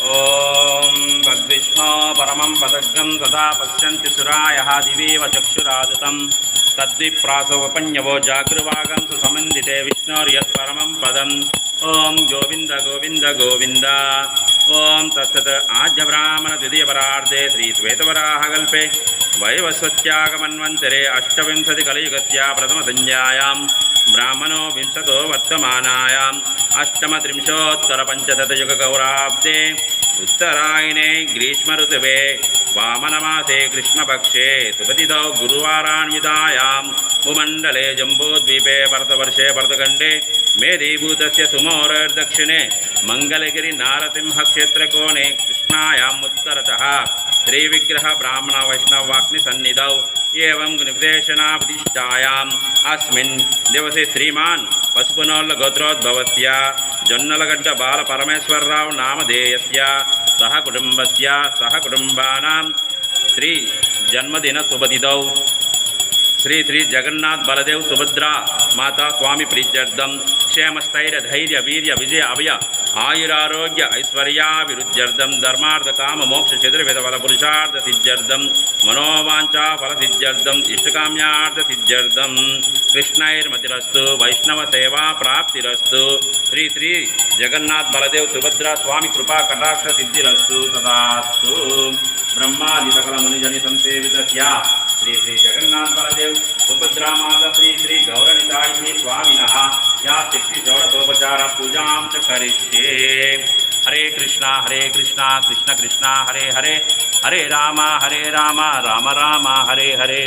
ॐ तद्विष्णो परमं पदग्गं तदा पश्यन्ति सुरायः दिवेव चक्षुरादतं तद्विप्रासोपपञ्यवो जागृवागं सुसमन्दिते विष्णोर्यत्परमं पदम् ॐ गोविन्द गोविन्द गोविन्द ॐ तत्सत् आद्यब्राह्मण द्वितीयपरार्धे श्रीश्वेतवराहकल्पे वैवस्वत्यागमन्वन्तरे अष्टविंशतिकलियुगस्य प्रथमसंज्ञायां ब्राह्मणो विंशतो वर्तमानायाम् अष्टमत्रिंशोत्तरपञ्चशतयुगगौराब्दे उत्तरायणे ग्रीष्मऋतवे वामनमासे कृष्णपक्षे सुपतितौ गुरुवारान्वितायां भूमण्डले जम्बूद्वीपे भरतवर्षे भरतखण्डे मेधीभूतस्य सुमोरर्दक्षिणे मङ्गलगिरिनारसिंहक्षेत्रकोणे कृष्णायाम् उत्तरतः श्रीविग्रह ब्राह्मण वैष्णववाग्निसन्निधौ एवं निर्देशनाप्रतिष्ठायाम् अस्मिन् दिवसे श्रीमान् पशुपुनोल्लगोत्रोद्भवस्य जोन्नलगड्ड बालपरमेश्वरराव नामधेयस्य सहकुटुम्बानां श्री जन्मदिनशुभतिथौ श्री श्री जगन्नाथ बलदेव सुभद्रा माता स्वामी प्रीत्यर्थं क्षेमस्थैर्यधैर्य वीर्य विजय अभय आयुरारोग्य ऐश्वर्याभिवृद्ध्यर्थं धर्मार्थ काम मोक्ष चतुर्विधफल पुरुषार्थ सिद्ध्यर्थं मनोवांछा फल सिद्ध्यर्थं इष्टकाम्यार्थ सिद्ध्यर्थं कृष्णैर्मतिरस्तु वैष्णव सेवा प्राप्तिरस्तु श्री श्री जगन्नाथ बलदेव सुभद्रा स्वामी कृपा कटाक्ष सिद्धिरस्तु तदास्तु ब्रह्मादि सकल मुनिजन संसेवितस्य श्री श्री जगन्नाथ बलदेव सुभद्रा माता श्री श्री गौरनिताय श्री स्वामिनः या शक्ति षोडशोपचार पूजां च करिष्ये। हरे कृष्णा कृष्ण कृष्ण हरे हरे हरे राम राम राम हरे हरे।